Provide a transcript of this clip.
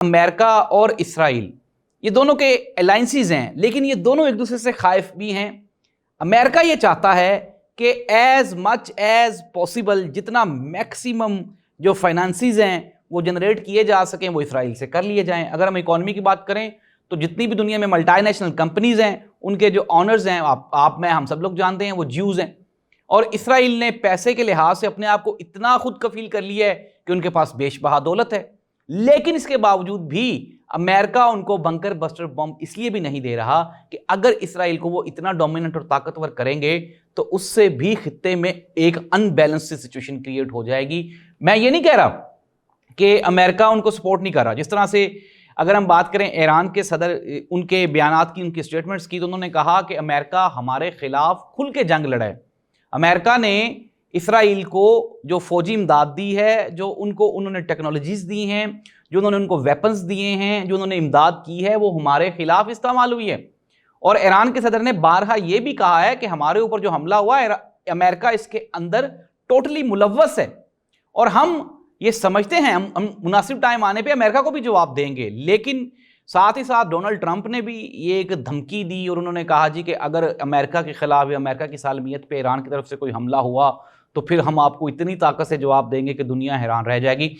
America और Israel ये दोनों के अलायंसेस हैं, लेकिन ये दोनों एक दूसरे से खाइफ भी हैं। अमेरिका ये चाहता है कि एज मच एज पॉसिबल जितना मैक्सिमम जो फाइनेंसेस हैं वो जनरेट किए जा सकें वो इसराइल से कर लिए जाएं। अगर हम इकोनॉमी की बात करें तो जितनी भी दुनिया में मल्टीनेशनल कंपनीज हैं उनके जो ऑनर्स हैं आप मैं हम सब लोग जानते हैं वो ज्यूज हैं। और इसराइल ने पैसे के लिहाज से अपने आप को इतना खुद कफील कर लिया है कि उनके पास बेशबहा दौलत है, लेकिन इसके बावजूद भी अमेरिका उनको बंकर बस्टर बम इसलिए भी नहीं दे रहा कि अगर इसराइल को वो इतना डोमिनेंट और ताकतवर करेंगे तो उससे भी खित्ते में एक अनबैलेंस्ड सिचुएशन क्रिएट हो जाएगी। मैं ये नहीं कह रहा कि अमेरिका उनको सपोर्ट नहीं कर रहा। जिस तरह से अगर हम बात करें ईरान के सदर, उनके बयानात की, उनकी स्टेटमेंट्स की, तो उन्होंने कहा कि अमेरिका हमारे खिलाफ खुल के जंग लड़ा है। अमेरिका ने इसराइल को जो फौजी इमदाद दी है, जो उन्होंने टेक्नोलॉजीज दी हैं, जो उन्होंने उनको वेपन्स दिए हैं, जो उन्होंने इमदाद की है, वो हमारे खिलाफ इस्तेमाल हुई है। और ईरान के सदर ने बारहा ये भी कहा है कि हमारे ऊपर जो हमला हुआ है अमेरिका इसके अंदर टोटली मुलव्वस है और हम ये समझते हैं हम मुनासिब टाइम आने पे अमेरिका को भी जवाब देंगे। लेकिन साथ ही साथ डोनाल्ड ट्रंप ने भी ये एक धमकी दी और उन्होंने कहा जी कि अगर अमेरिका के खिलाफ या अमेरिका की सालमियत पे ईरान की तरफ से कोई हमला हुआ तो फिर हम आपको इतनी ताकत से जवाब देंगे कि दुनिया हैरान रह जाएगी।